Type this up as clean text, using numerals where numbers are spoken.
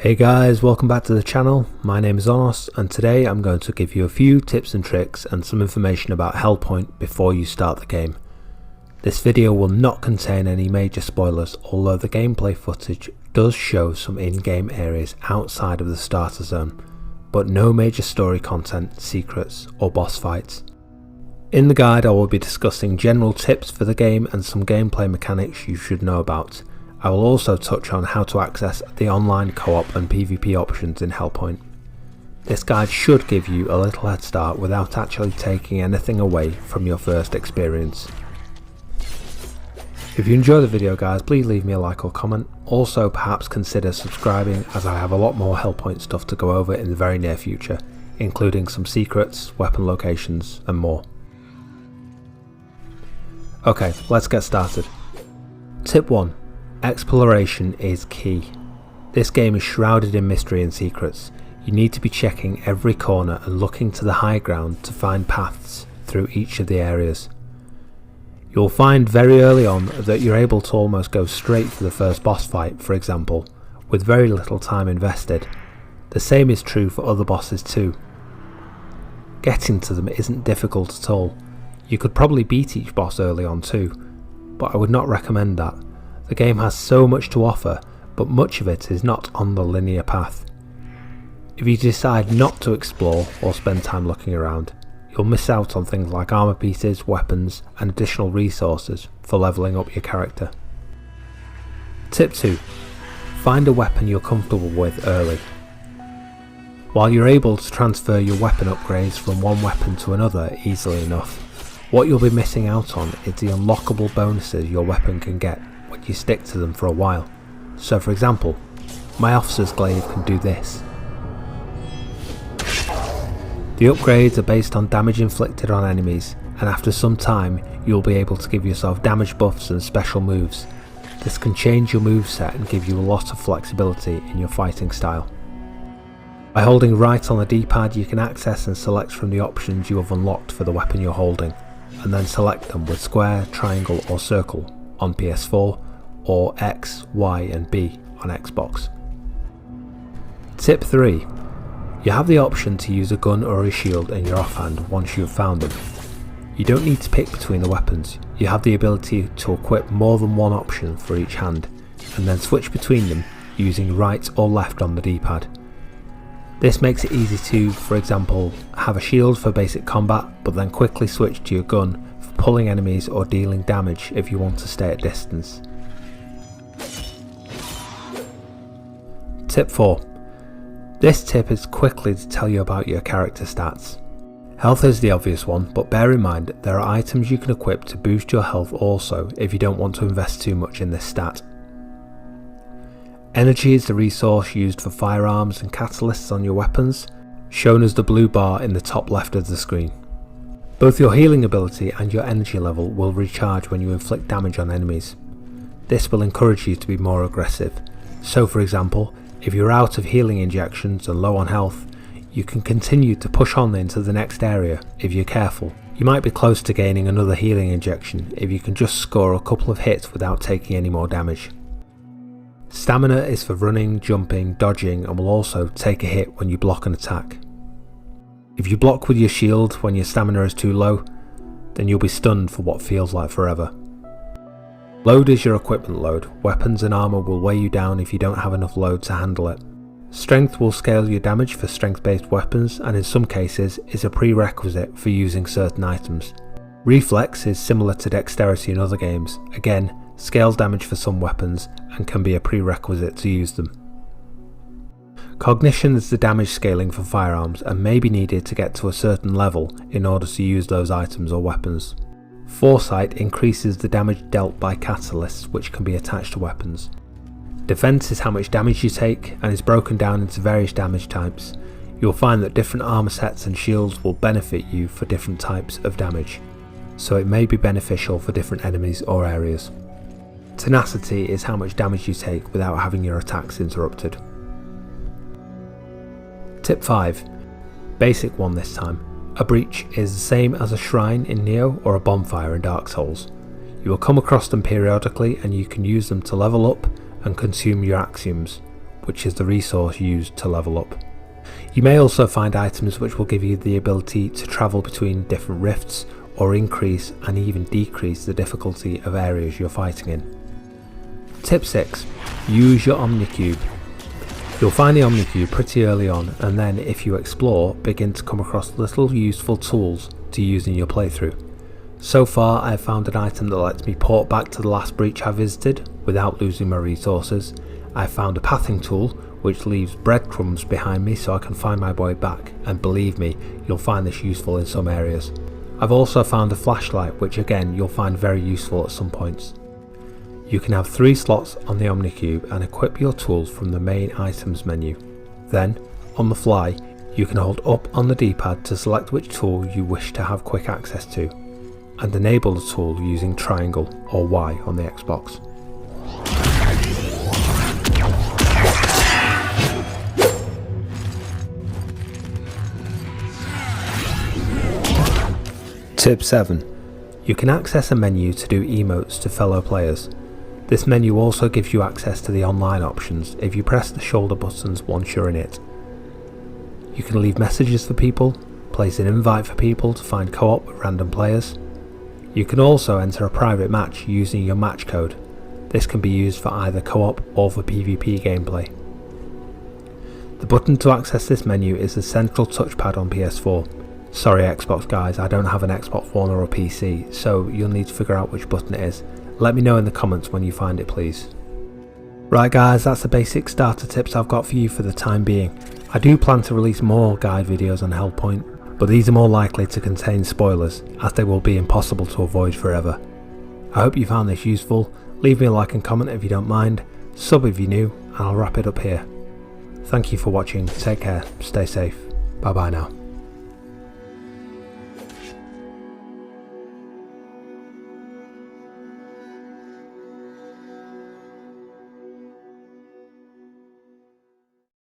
Hey guys, welcome back to the channel. My name is Onos and today I'm going to give you a few tips and tricks and some information about Hellpoint before you start the game. This video will not contain any major spoilers, although the gameplay footage does show some in-game areas outside of the starter zone, but no major story content, secrets or boss fights. In the guide I will be discussing general tips for the game and some gameplay mechanics you should know about. I will also touch on how to access the online co-op and PvP options in Hellpoint. This guide should give you a little head start without actually taking anything away from your first experience. If you enjoy the video guys, please leave me a like or comment. Also perhaps consider subscribing, as I have a lot more Hellpoint stuff to go over in the very near future, including some secrets, weapon locations and more. Okay, let's get started. Tip 1. Exploration is key. This game is shrouded in mystery and secrets. You need to be checking every corner and looking to the high ground to find paths through each of the areas. You'll find very early on that you're able to almost go straight for the first boss fight, for example, with very little time invested. The same is true for other bosses too. Getting to them isn't difficult at all. You could probably beat each boss early on too, but I would not recommend that. The game has so much to offer, but much of it is not on the linear path. If you decide not to explore or spend time looking around, you'll miss out on things like armor pieces, weapons and additional resources for leveling up your character. Tip 2. Find a weapon you're comfortable with early. While you're able to transfer your weapon upgrades from one weapon to another easily enough, what you'll be missing out on is the unlockable bonuses your weapon can get when you stick to them for a while. So for example, my officer's glaive can do this. The upgrades are based on damage inflicted on enemies, and after some time you'll be able to give yourself damage buffs and special moves. This can change your moveset and give you a lot of flexibility in your fighting style. By holding right on the D-pad you can access and select from the options you have unlocked for the weapon you're holding, and then select them with square, triangle or circle on PS4 or X, Y and B on Xbox. Tip 3. You have the option to use a gun or a shield in your offhand once you have found them. You don't need to pick between the weapons, you have the ability to equip more than one option for each hand, and then switch between them using right or left on the D-pad. This makes it easy to, for example, have a shield for basic combat, but then quickly switch to your gun for pulling enemies or dealing damage if you want to stay at distance. Tip 4. This tip is quickly to tell you about your character stats. Health is the obvious one, but bear in mind there are items you can equip to boost your health also if you don't want to invest too much in this stat. Energy is the resource used for firearms and catalysts on your weapons, shown as the blue bar in the top left of the screen. Both your healing ability and your energy level will recharge when you inflict damage on enemies. This will encourage you to be more aggressive. So for example, if you're out of healing injections and low on health, you can continue to push on into the next area if you're careful. You might be close to gaining another healing injection if you can just score a couple of hits without taking any more damage. Stamina is for running, jumping, dodging and will also take a hit when you block an attack. If you block with your shield when your stamina is too low, then you'll be stunned for what feels like forever. Load is your equipment load. Weapons and armor will weigh you down if you don't have enough load to handle it. Strength will scale your damage for strength-based weapons and in some cases is a prerequisite for using certain items. Reflex is similar to dexterity in other games, again scales damage for some weapons and can be a prerequisite to use them. Cognition is the damage scaling for firearms and may be needed to get to a certain level in order to use those items or weapons. Foresight increases the damage dealt by catalysts which can be attached to weapons. Defense is how much damage you take and is broken down into various damage types. You'll find that different armor sets and shields will benefit you for different types of damage, so it may be beneficial for different enemies or areas. Tenacity is how much damage you take without having your attacks interrupted. Tip 5. Basic one this time. A breach is the same as a shrine in Neo or a bonfire in Dark Souls. You will come across them periodically and you can use them to level up and consume your axioms, which is the resource used to level up. You may also find items which will give you the ability to travel between different rifts or increase and even decrease the difficulty of areas you're fighting in. Tip 6. Use your Omnicube. You'll find the Omnicube pretty early on, and then if you explore, begin to come across little useful tools to use in your playthrough. So far I have found an item that lets me port back to the last breach I visited without losing my resources. I have found a pathing tool which leaves breadcrumbs behind me so I can find my way back, and believe me, you'll find this useful in some areas. I've also found a flashlight which again you'll find very useful at some points. You can have 3 slots on the Omnicube and equip your tools from the main items menu. Then, on the fly, you can hold up on the D-pad to select which tool you wish to have quick access to, and enable the tool using triangle or Y on the Xbox. Tip 7. You can access a menu to do emotes to fellow players. This menu also gives you access to the online options if you press the shoulder buttons once you're in it. You can leave messages for people, place an invite for people to find co-op with random players. You can also enter a private match using your match code. This can be used for either co-op or for PvP gameplay. The button to access this menu is the central touchpad on PS4. Sorry Xbox guys, I don't have an Xbox One or a PC, so you'll need to figure out which button it is. Let me know in the comments when you find it please. Right guys, that's the basic starter tips I've got for you for the time being. I do plan to release more guide videos on Hellpoint, but these are more likely to contain spoilers, as they will be impossible to avoid forever. I hope you found this useful. Leave me a like and comment if you don't mind, sub if you're new, and I'll wrap it up here. Thank you for watching, take care, stay safe, bye bye now.